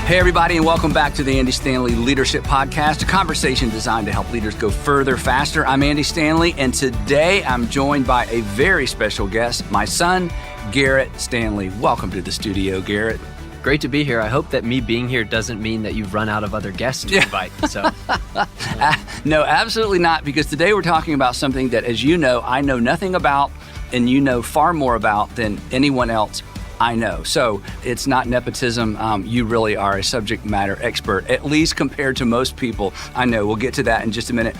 Hey, everybody, and welcome back to the Andy Stanley Leadership Podcast, a conversation designed to help leaders go further, faster. I'm Andy Stanley, and today I'm joined by a very special guest, my son, Garrett Stanley. Welcome to the studio, Garrett. Great to be here. I hope that me being here doesn't mean that you've run out of other guests to invite. So, No, absolutely not, because today we're talking about something that, as you know, I know nothing about, and you know far more about than anyone else I know. So it's not nepotism. You really are a subject matter expert, at least compared to most people I know. We'll get to that in just a minute.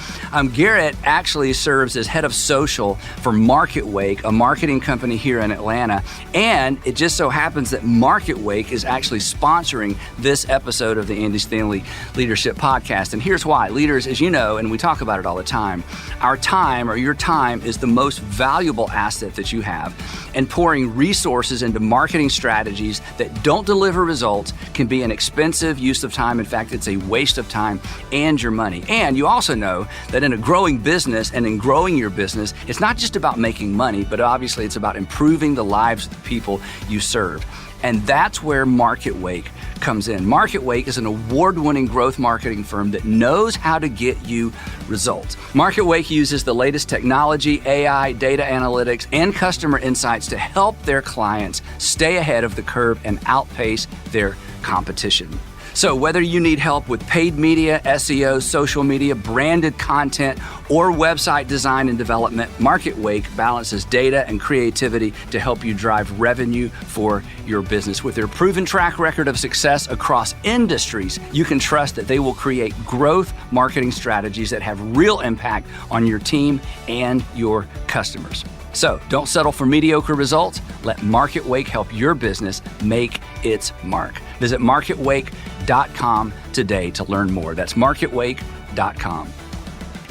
Garrett actually serves as head of social for Market Wake, a marketing company here in Atlanta. And it just so happens that Market Wake is actually sponsoring this episode of the Andy Stanley Leadership Podcast. And here's why. Leaders, as you know, and we talk about it all the time, our time, or your time, is the most valuable asset that you have. And pouring resources into marketing strategies that don't deliver results can be an expensive use of time. In fact, it's a waste of time and your money. And you also know that in a growing business and in growing your business, it's not just about making money, but obviously it's about improving the lives of the people you serve. And that's where Market Wake comes in. Market Wake is an award-winning growth marketing firm that knows how to get you results. Market Wake uses the latest technology, AI, data analytics, and customer insights to help their clients stay ahead of the curve and outpace their competition. So whether you need help with paid media, SEO, social media, branded content, or website design and development, Market Wake balances data and creativity to help you drive revenue for your business. With their proven track record of success across industries, you can trust that they will create growth marketing strategies that have real impact on your team and your customers. So don't settle for mediocre results. Let Market Wake help your business make its mark. Visit marketwake.com today to learn more. That's marketwake.com.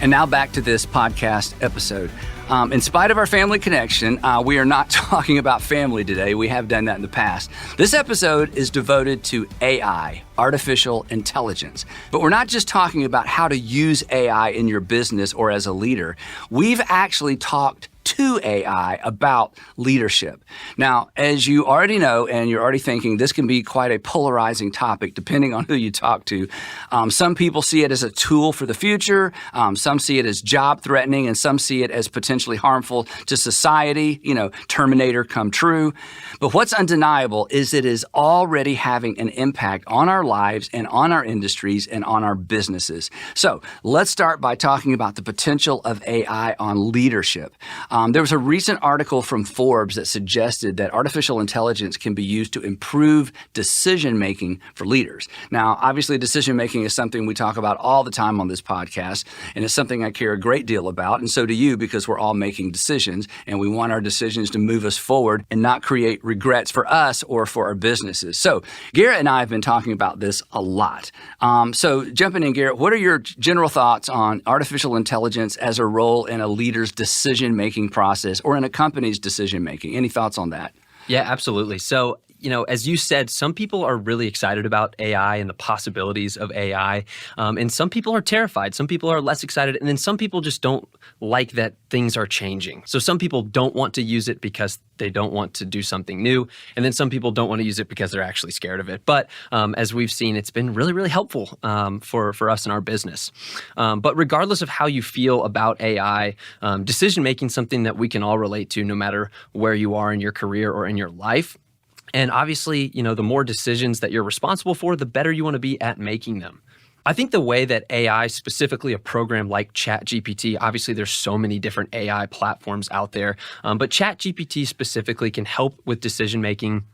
And now back to this podcast episode. In spite of our family connection, we are not talking about family today. We have done that in the past. This episode is devoted to AI, artificial intelligence. But we're not just talking about how to use AI in your business or as a leader. We've actually talked to AI about leadership. Now, as you already know, and you're already thinking, this can be quite a polarizing topic depending on who you talk to. Some people see it as a tool for the future. Some see it as job threatening, and some see it as potentially harmful to society. Terminator come true. But what's undeniable is it is already having an impact on our lives and on our industries and on our businesses. So let's start by talking about the potential of AI on leadership. There was a recent article from Forbes that suggested that artificial intelligence can be used to improve decision-making for leaders. Now, obviously, decision-making is something we talk about all the time on this podcast, and it's something I care a great deal about, and so do you, because we're all making decisions, and we want our decisions to move us forward and not create regrets for us or for our businesses. So Garrett and I have been talking about this a lot. So jumping in, Garrett, what are your general thoughts on artificial intelligence as a role in a leader's decision-making process or in a company's decision-making? Any thoughts on that? Yeah, absolutely. So, as you said, some people are really excited about AI and the possibilities of AI. And some people are terrified. Some people are less excited. And then some people just don't like that things are changing. So some people don't want to use it because they don't want to do something new. And then some people don't want to use it because they're actually scared of it. But as we've seen, it's been really, really helpful for us in our business. But regardless of how you feel about AI, decision-making is something that we can all relate to no matter where you are in your career or in your life. And obviously, the more decisions that you're responsible for, the better you want to be at making them. I think the way that AI, specifically a program like ChatGPT, obviously there's so many different AI platforms out there, but ChatGPT specifically can help with decision-making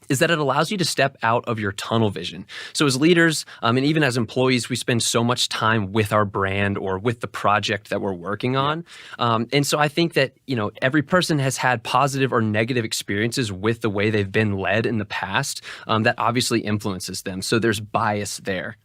is that it allows you to step out of your tunnel vision. So as leaders, and even as employees, we spend so much time with our brand or with the project that we're working on. And so I think that, every person has had positive or negative experiences with the way they've been led in the past that obviously influences them. So there's bias there.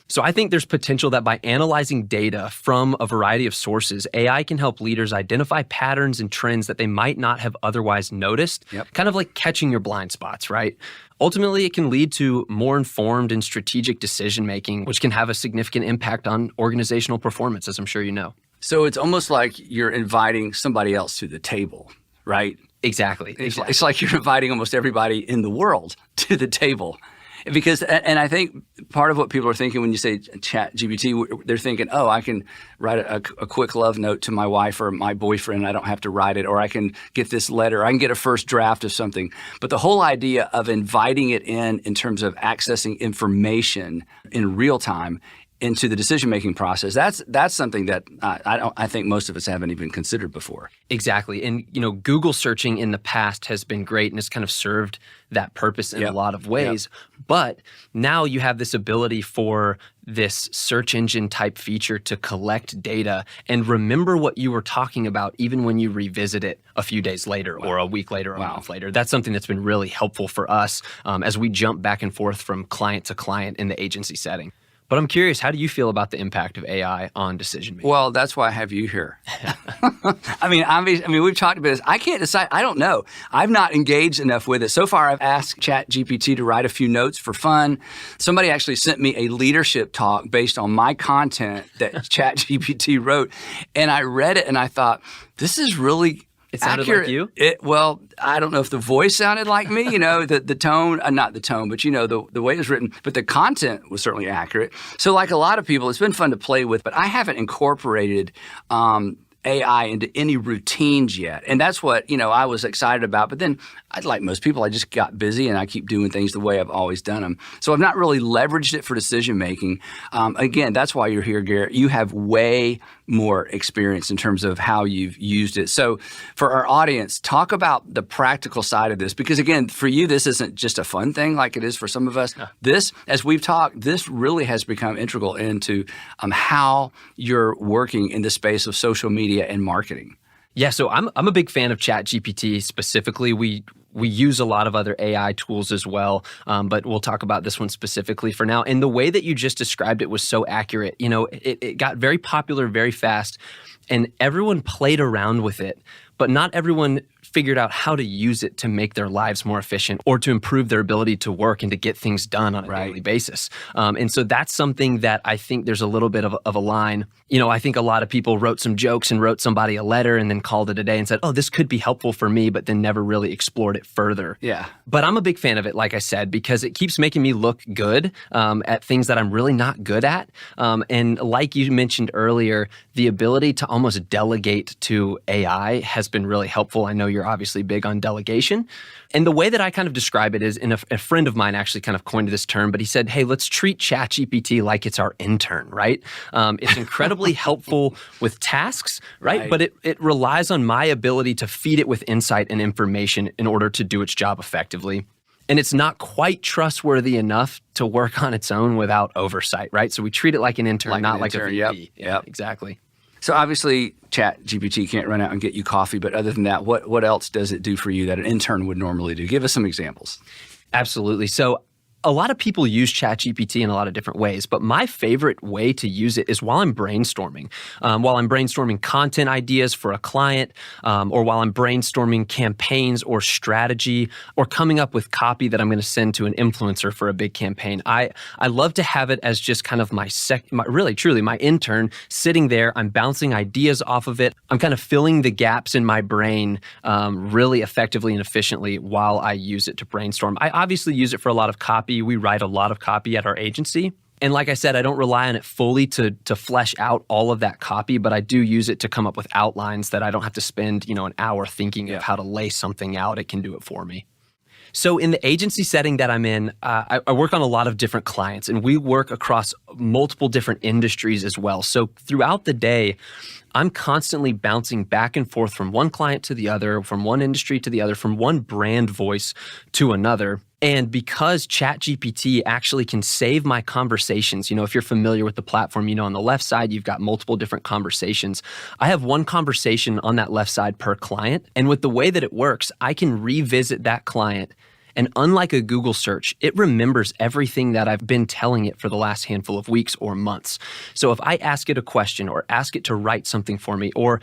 So I think there's potential that by analyzing data from a variety of sources, AI can help leaders identify patterns and trends that they might not have otherwise noticed, kind of like catching your blind spots, right? Ultimately, it can lead to more informed and strategic decision-making, which can have a significant impact on organizational performance, as I'm sure you know. So it's almost like you're inviting somebody else to the table, right? Exactly. It's like you're inviting almost everybody in the world to the table. Because, and I think part of what people are thinking when you say Chat GPT, they're thinking, oh, I can write a quick love note to my wife or my boyfriend. I don't have to write it, or I can get this letter. I can get a first draft of something. But the whole idea of inviting it in terms of accessing information in real time into the decision-making process, that's something that I think most of us haven't even considered before. Exactly. And, Google searching in the past has been great and has kind of served that purpose in a lot of ways. But now you have this ability for this search engine type feature to collect data and remember what you were talking about even when you revisit it a few days later or a week later or a month later. That's something that's been really helpful for us as we jump back and forth from client to client in the agency setting. But I'm curious, how do you feel about the impact of AI on decision making? Well, that's why I have you here. I mean, we've talked about this. I can't decide. I don't know. I've not engaged enough with it. So far, I've asked ChatGPT to write a few notes for fun. Somebody actually sent me a leadership talk based on my content that ChatGPT wrote. And I read it and I thought, this is really It sounded accurate. like you? Well, I don't know if the voice sounded like me, the tone, not the tone, but the way it was written, but the content was certainly accurate. So like a lot of people, it's been fun to play with, but I haven't incorporated AI into any routines yet. And that's what, I was excited about. But then, like most people, I just got busy and I keep doing things the way I've always done them. So I've not really leveraged it for decision making. Again, that's why you're here, Garrett. You have way more experience in terms of how you've used it. So for our audience, talk about the practical side of this. Because again, for you, this isn't just a fun thing like it is for some of us. This, as we've talked, this really has become integral into how you're working in the space of social media and marketing. Yeah, so I'm a big fan of ChatGPT specifically. We use a lot of other AI tools as well, but we'll talk about this one specifically for now. And the way that you just described it was so accurate. It got very popular very fast, and everyone played around with it, but not everyone figured out how to use it to make their lives more efficient or to improve their ability to work and to get things done on a daily basis. And so that's something that I think there's a little bit of a line. I think a lot of people wrote some jokes and wrote somebody a letter and then called it a day and said, oh, this could be helpful for me, but then never really explored it further. Yeah. But I'm a big fan of it, like I said, because it keeps making me look good at things that I'm really not good at. And like you mentioned earlier, the ability to almost delegate to AI has been really helpful. I know you're obviously big on delegation. And the way that I kind of describe it is, and a friend of mine actually kind of coined this term, but he said, hey, let's treat ChatGPT like it's our intern, right? It's incredibly helpful with tasks, right? But it relies on my ability to feed it with insight and information in order to do its job effectively. And it's not quite trustworthy enough to work on its own without oversight, right? So we treat it like an intern, not like a VP. Yep. Exactly. So obviously, ChatGPT can't run out and get you coffee, but other than that, what else does it do for you that an intern would normally do? Give us some examples. Absolutely. So a lot of people use ChatGPT in a lot of different ways, but my favorite way to use it is while I'm brainstorming. While I'm brainstorming content ideas for a client, or while I'm brainstorming campaigns or strategy, or coming up with copy that I'm going to send to an influencer for a big campaign. I love to have it as just kind of my really truly my intern sitting there. I'm bouncing ideas off of it. I'm kind of filling the gaps in my brain really effectively and efficiently while I use it to brainstorm. I obviously use it for a lot of copy. We write a lot of copy at our agency. And like I said, I don't rely on it fully to flesh out all of that copy, but I do use it to come up with outlines that I don't have to spend, an hour thinking of how to lay something out. It can do it for me. So in the agency setting that I'm in, I work on a lot of different clients, and we work across multiple different industries as well. So throughout the day, I'm constantly bouncing back and forth from one client to the other, from one industry to the other, from one brand voice to another. And because ChatGPT actually can save my conversations, if you're familiar with the platform, on the left side, you've got multiple different conversations. I have one conversation on that left side per client. And with the way that it works, I can revisit that client. And unlike a Google search, it remembers everything that I've been telling it for the last handful of weeks or months. So if I ask it a question or ask it to write something for me or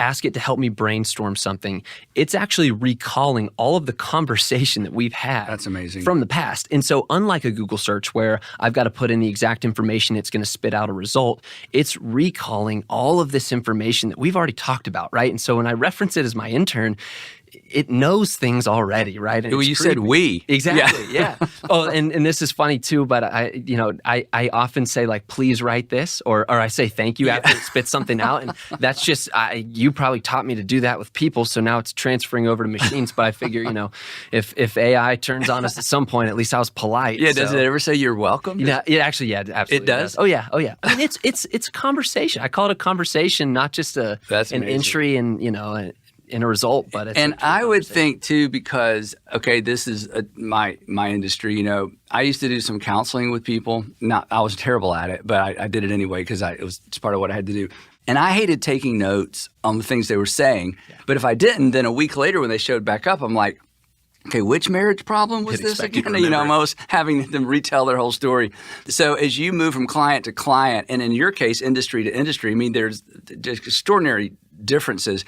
ask it to help me brainstorm something, it's actually recalling all of the conversation that we've had. That's amazing. From the past. And so unlike a Google search where I've got to put in the exact information, it's going to spit out a result, it's recalling all of this information that we've already talked about, right? And so when I reference it as my intern, it knows things already, right? And Well, you said we. Exactly. Yeah. Oh, and this is funny too, but I often say like, please write this, or I say thank you after it spits something out. And that's just, you probably taught me to do that with people. So now it's transferring over to machines. But I figure, if AI turns on us at some point, at least I was polite. Yeah. Does it ever say you're welcome? Yeah. It actually, absolutely. It does? Oh yeah. I mean, it's a conversation. I call it a conversation, not just an entry and, in a result, but it's and I would think too, because this is my industry. I used to do some counseling with people. I was terrible at it, but I did it anyway because it was just part of what I had to do. And I hated taking notes on the things they were saying. Yeah. But if I didn't, then a week later when they showed back up, I'm like, okay, which marriage problem was this again? I'm almost having them retell their whole story. So as you move from client to client, and in your case, industry to industry, I mean, there's just extraordinary differences.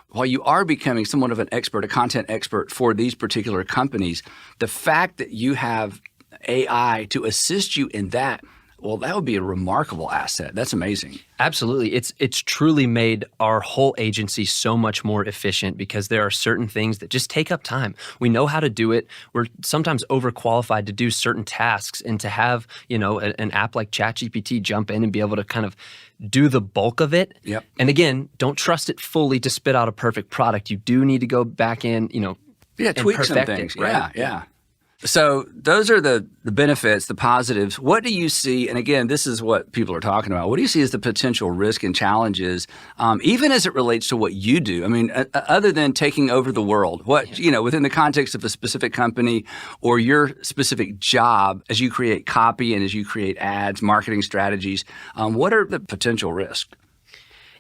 While you are becoming somewhat of an expert, a content expert for these particular companies, the fact that you have AI to assist you in that, well, that would be a remarkable asset. That's amazing. Absolutely. It's truly made our whole agency so much more efficient because there are certain things that just take up time. We know how to do it. We're sometimes overqualified to do certain tasks, and to have, an app like ChatGPT jump in and be able to kind of do the bulk of it. Yep. And again, don't trust it fully to spit out a perfect product. You do need to go back in, tweak some things. Right? Yeah. So those are the benefits, the positives. What do you see? And again, this is what people are talking about. What do you see as the potential risk and challenges, even as it relates to what you do? I mean, other than taking over the world, within the context of a specific company or your specific job, as you create copy and as you create ads, marketing strategies, what are the potential risks?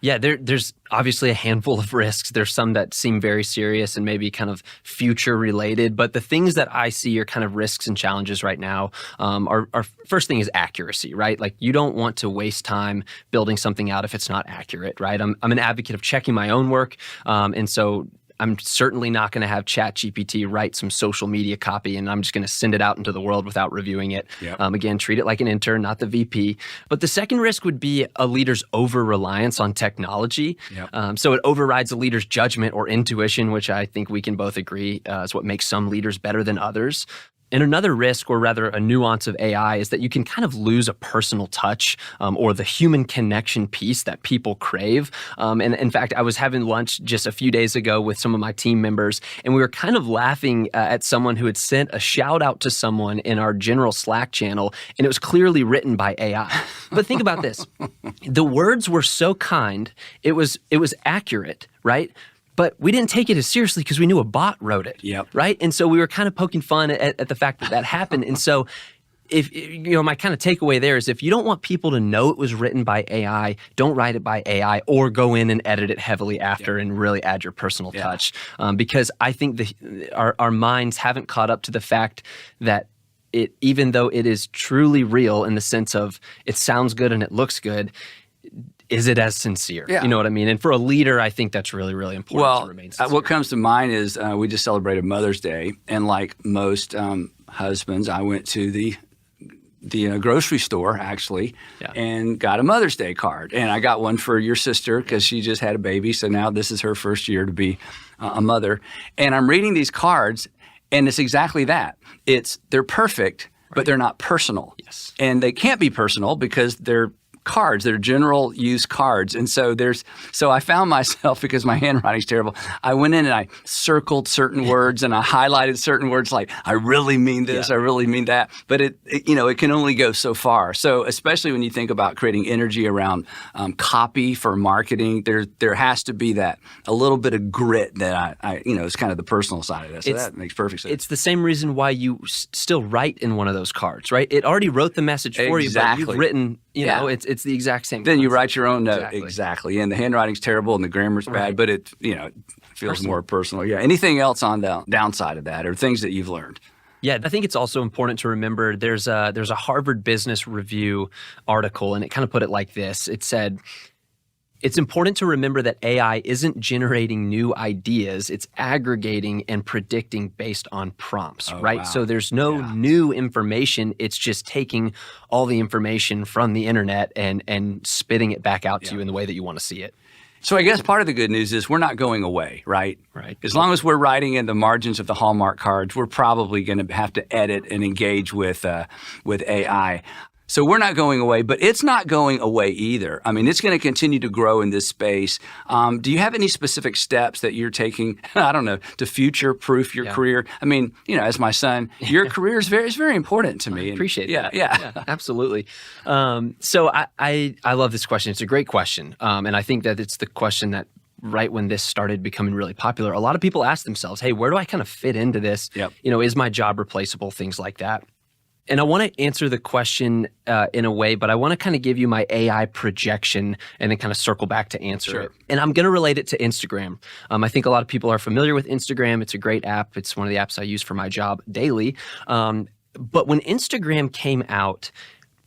Yeah, there's obviously a handful of risks. There's some that seem very serious and maybe kind of future related. But the things that I see are kind of risks and challenges right now. Our first thing is accuracy, right? Like, you don't want to waste time building something out if it's not accurate, right? I'm an advocate of checking my own work. And so I'm certainly not going to have ChatGPT write some social media copy and I'm just going to send it out into the world without reviewing it. Yep. Again, treat it like an intern, not the VP. But the second risk would be a leader's over-reliance on technology. Yep. So it overrides a leader's judgment or intuition, which I think we can both agree is what makes some leaders better than others. And another risk, or rather a nuance of AI, is that you can kind of lose a personal touch or the human connection piece that people crave. And in fact, I was having lunch just a few days ago with some of my team members, and we were kind of laughing at someone who had sent a shout out to someone in our general Slack channel, and it was clearly written by AI. But think about this. The words were so kind, it was accurate, right? But we didn't take it as seriously because we knew a bot wrote it, Yep. right? And so we were kind of poking fun at the fact that happened. And so if my kind of takeaway there is, if you don't want people to know it was written by AI, don't write it by AI or go in and edit it heavily after and really add your personal touch. Because I think our minds haven't caught up to the fact that even though it is truly real in the sense of it sounds good and it looks good, is it as sincere? Yeah. You know what I mean? And for a leader, I think that's really, really important to remain sincere. What comes to mind is we just celebrated Mother's Day, and like most husbands, I went to the grocery store actually and got a Mother's Day card. And I got one for your sister because she just had a baby, so now this is her first year to be a mother. And I'm reading these cards, and it's exactly that. They're perfect, but they're not personal. Yes. And they can't be personal because they're cards. They're general use cards. And so I found myself, because my handwriting's terrible, I went in and I circled certain words and I highlighted certain words like, I really mean this, I really mean that. But it can only go so far. So especially when you think about creating energy around copy for marketing, there has to be that a little bit of grit that it's kind of the personal side of this. So that makes perfect sense. It's the same reason why you still write in one of those cards, right? It already wrote the message for you, but you've written, it's the exact same. Then you write your own note. Exactly. And the handwriting's terrible and the grammar's bad, but it feels more personal. Yeah. Anything else on the downside of that, or things that you've learned? Yeah, I think it's also important to remember there's a Harvard Business Review article, and it kind of put it like this. It said, it's important to remember that AI isn't generating new ideas. It's aggregating and predicting based on prompts, right? Wow. So there's no new information. It's just taking all the information from the internet and spitting it back out to you in the way that you want to see it. So I guess part of the good news is we're not going away, right? Right. As long as we're writing in the margins of the Hallmark cards, we're probably going to have to edit and engage with AI. So we're not going away, but it's not going away either. I mean, it's going to continue to grow in this space. Do you have any specific steps that you're taking, I don't know, to future-proof your career? I mean, as my son, your career is very important to me. I appreciate that. Yeah, absolutely. So I love this question. It's a great question. And I think that it's the question that right when this started becoming really popular, a lot of people ask themselves, hey, where do I kind of fit into this? Yep. Is my job replaceable? Things like that. And I want to answer the question in a way, but I want to kind of give you my AI projection and then kind of circle back to answer it. And I'm going to relate it to Instagram. I think a lot of people are familiar with Instagram. It's a great app. It's one of the apps I use for my job daily. But when Instagram came out,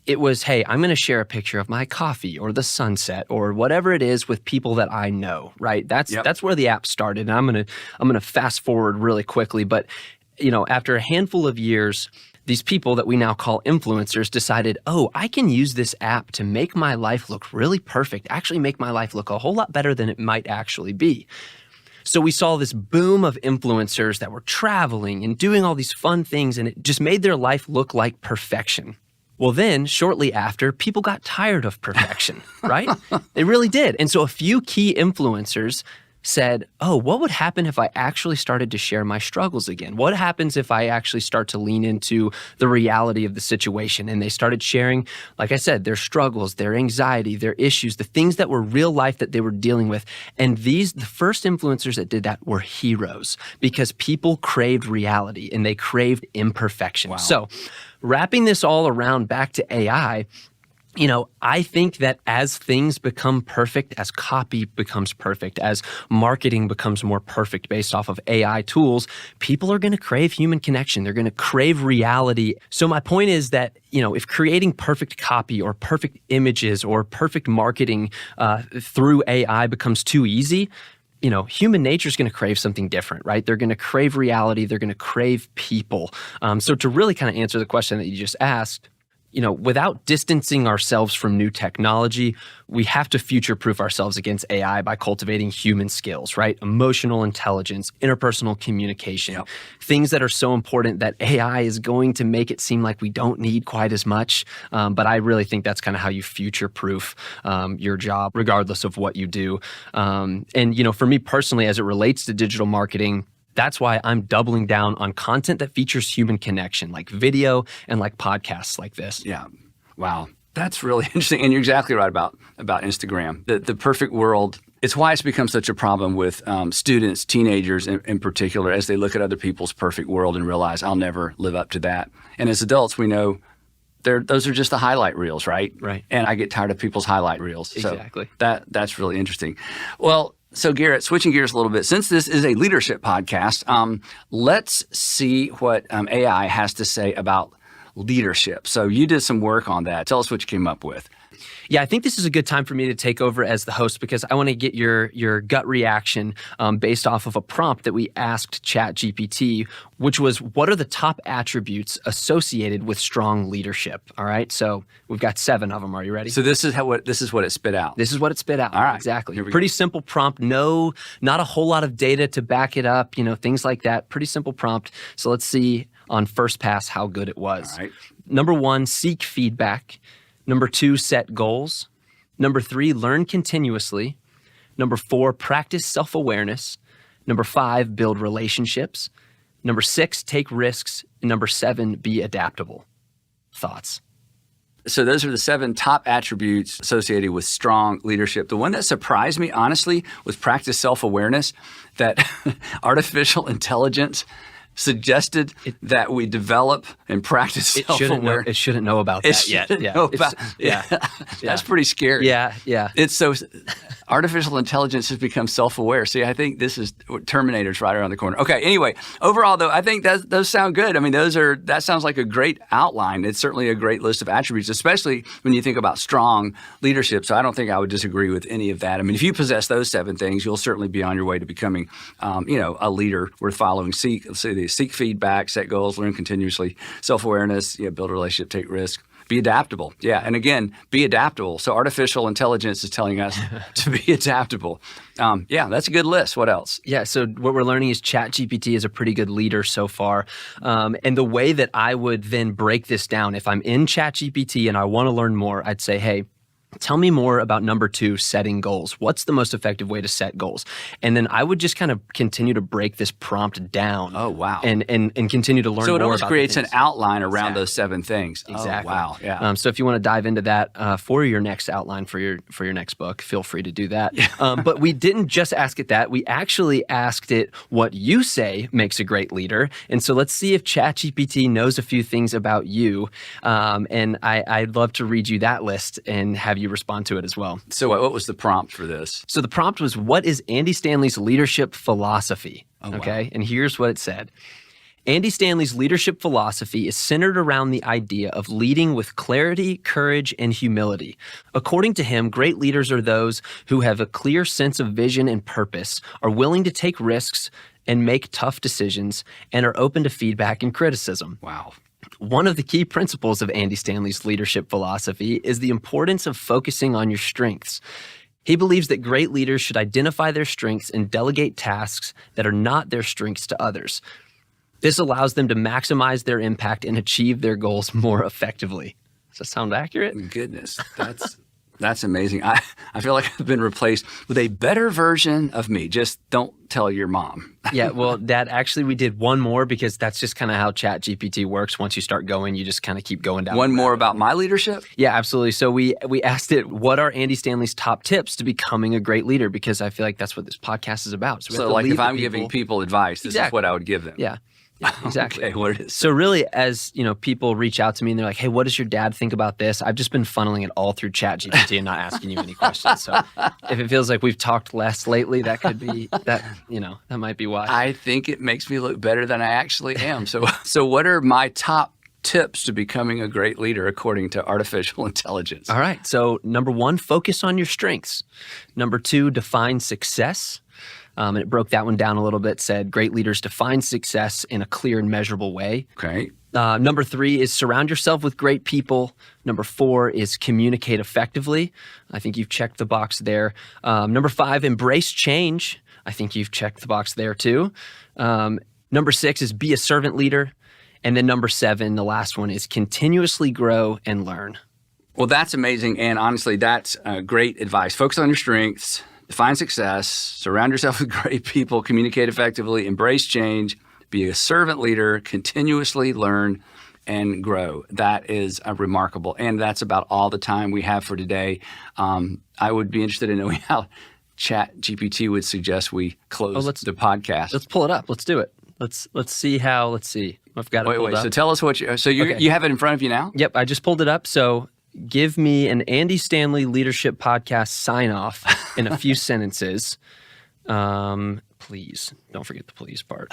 it was, hey, I'm going to share a picture of my coffee or the sunset or whatever it is with people that I know, right? That's where the app started. And I'm going to fast forward really quickly. But, after a handful of years, these people that we now call influencers decided, oh, I can use this app to make my life look really perfect, actually make my life look a whole lot better than it might actually be. So we saw this boom of influencers that were traveling and doing all these fun things, and it just made their life look like perfection. Well, then shortly after, people got tired of perfection, right? They really did. And so a few key influencers said, oh, what would happen if I actually started to share my struggles again? What happens if I actually start to lean into the reality of the situation? And they started sharing, like I said, their struggles, their anxiety, their issues, the things that were real life that they were dealing with. And the first influencers that did that were heroes because people craved reality and they craved imperfection. Wow. So wrapping this all around back to AI, I think that as things become perfect, as copy becomes perfect, as marketing becomes more perfect based off of AI tools, people are going to crave human connection. They're going to crave reality. So my point is that, if creating perfect copy or perfect images or perfect marketing through AI becomes too easy, human nature is going to crave something different, right? They're going to crave reality. They're going to crave people. So to really kind of answer the question that you just asked, without distancing ourselves from new technology, we have to future-proof ourselves against AI by cultivating human skills, right? Emotional intelligence, interpersonal communication, things that are so important that AI is going to make it seem like we don't need quite as much. But I really think that's kind of how you future-proof your job, regardless of what you do. And for me personally, as it relates to digital marketing, that's why I'm doubling down on content that features human connection, like video and like podcasts like this. Yeah. Wow. That's really interesting. And you're exactly right about Instagram. The perfect world, it's why it's become such a problem with students, teenagers in particular, as they look at other people's perfect world and realize, I'll never live up to that. And as adults, we know those are just the highlight reels, right? Right. And I get tired of people's highlight reels. Exactly. So that's really interesting. Well, so Garrett, switching gears a little bit, since this is a leadership podcast, let's see what AI has to say about leadership. So you did some work on that. Tell us what you came up with. Yeah, I think this is a good time for me to take over as the host because I want to get your gut reaction based off of a prompt that we asked ChatGPT, which was, what are the top attributes associated with strong leadership? All right, so we've got 7 of them. Are you ready? So this is what it spit out. This is what it spit out. All right, exactly. Pretty simple prompt. No, not a whole lot of data to back it up. Things like that. Pretty simple prompt. So let's see on first pass how good it was. All right. Number 1, seek feedback. Number 2, set goals. Number 3, learn continuously. Number 4, practice self-awareness. Number 5, build relationships. Number 6, take risks. And number 7, be adaptable. Thoughts? So those are the 7 top attributes associated with strong leadership. The one that surprised me, honestly, was practice self-awareness, that artificial intelligence suggested that we develop and practice self-awareness. It shouldn't know about that yet. Yeah. That's pretty scary. Yeah. It's so artificial intelligence has become self-aware. See, I think this is Terminator's right around the corner. Okay, anyway, overall though, I think those sound good. I mean, that sounds like a great outline. It's certainly a great list of attributes, especially when you think about strong leadership. So I don't think I would disagree with any of that. I mean, if you possess those 7 things, you'll certainly be on your way to becoming, a leader worth following. Seek feedback, set goals, learn continuously, self-awareness, build a relationship, take risk, Be adaptable. Yeah. And again, be adaptable. So artificial intelligence is telling us to be adaptable. Yeah, that's a good list. What else? Yeah, so what we're learning is ChatGPT is a pretty good leader so far. And the way that I would then break this down, if I'm in ChatGPT and I want to learn more, I'd say, hey, tell me more about number 2, setting goals. What's the most effective way to set goals? And then I would just kind of continue to break this prompt down. Oh, wow. And continue to learn more. So it almost about creates an outline around those 7 things. Exactly. Oh, wow. Yeah. So if you want to dive into that for your next outline for your next book, feel free to do that. But we didn't just ask it that. We actually asked it what you say makes a great leader. And so let's see if ChatGPT knows a few things about you. And I'd love to read you that list and have you respond to it as well. So what was the prompt for this? So the prompt was, what is Andy Stanley's leadership philosophy? Oh, okay. Wow. And here's what it said. Andy Stanley's leadership philosophy is centered around the idea of leading with clarity, courage, and humility. According to him, great leaders are those who have a clear sense of vision and purpose, are willing to take risks and make tough decisions, and are open to feedback and criticism. Wow. One of the key principles of Andy Stanley's leadership philosophy is the importance of focusing on your strengths. He believes that great leaders should identify their strengths and delegate tasks that are not their strengths to others. This allows them to maximize their impact and achieve their goals more effectively. Does that sound accurate? Goodness, that's amazing. I feel like I've been replaced with a better version of me. Just don't tell your mom. Yeah, well, Dad, actually we did one more because that's just kind of how ChatGPT works. Once you start going, you just kind of keep going down. One more about my leadership? Yeah, absolutely. So we asked it, what are Andy Stanley's top tips to becoming a great leader? Because I feel like that's what this podcast is about. So like if I'm giving people advice, this is what I would give them. Yeah. Exactly. Okay, what is so really, as people reach out to me and they're like, hey, what does your dad think about this? I've just been funneling it all through ChatGPT and not asking you any questions. So if it feels like we've talked less lately, that could be that might be why. I think it makes me look better than I actually am. So what are my top tips to becoming a great leader according to artificial intelligence? All right. So number 1, focus on your strengths. Number 2, define success. And it broke that one down a little bit, said great leaders define success in a clear and measurable way. Okay. Number 3 is surround yourself with great people. Number 4 is communicate effectively. I think you've checked the box there. Number 5, embrace change. I think you've checked the box there too. Number 6 is be a servant leader. And then number 7, the last one, is continuously grow and learn. Well, that's amazing. And honestly, that's great advice. Focus on your strengths. Define success, surround yourself with great people, communicate effectively, embrace change, be a servant leader, continuously learn and grow. That is remarkable. And that's about all the time we have for today. I would be interested in knowing how ChatGPT would suggest we close the podcast. Let's pull it up. Let's do it. Let's see. I've got it pulled up. So tell us what you have it in front of you now? Yep, I just pulled it up. So give me an Andy Stanley Leadership Podcast sign-off in a few sentences. Please, don't forget the please part.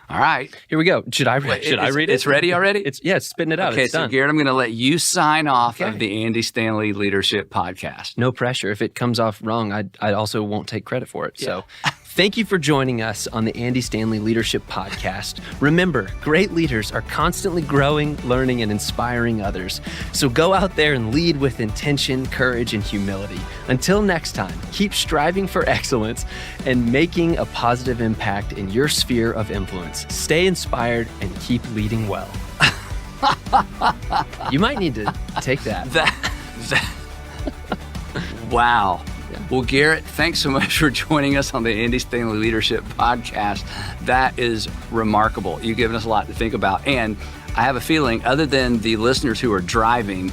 All right. Here we go. Should I read it? It's ready already? It's spitting it out. Okay, it's so done. Garrett, I'm going to let you sign off of the Andy Stanley Leadership Podcast. No pressure. If it comes off wrong, I also won't take credit for it. Yeah. So thank you for joining us on the Andy Stanley Leadership Podcast. Remember, great leaders are constantly growing, learning, and inspiring others. So go out there and lead with intention, courage, and humility. Until next time, keep striving for excellence and making a positive impact in your sphere of influence. Stay inspired and keep leading well. You might need to take that. Wow. Well, Garrett, thanks so much for joining us on the Andy Stanley Leadership Podcast. That is remarkable. You've given us a lot to think about. And I have a feeling, other than the listeners who are driving,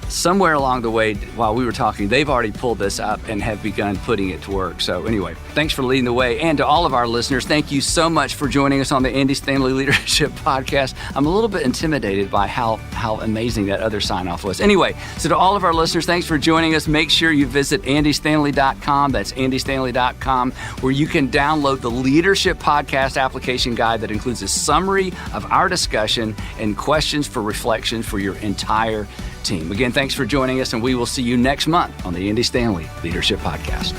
somewhere along the way while we were talking, they've already pulled this up and have begun putting it to work. So anyway, thanks for leading the way. And to all of our listeners, thank you so much for joining us on the Andy Stanley Leadership Podcast. I'm a little bit intimidated by how amazing that other sign-off was. Anyway, so to all of our listeners, thanks for joining us. Make sure you visit andystanley.com. That's andystanley.com, where you can download the Leadership Podcast application guide that includes a summary of our discussion and questions for reflection for your entire team. Again, thanks for joining us, and we will see you next month on the Andy Stanley Leadership Podcast.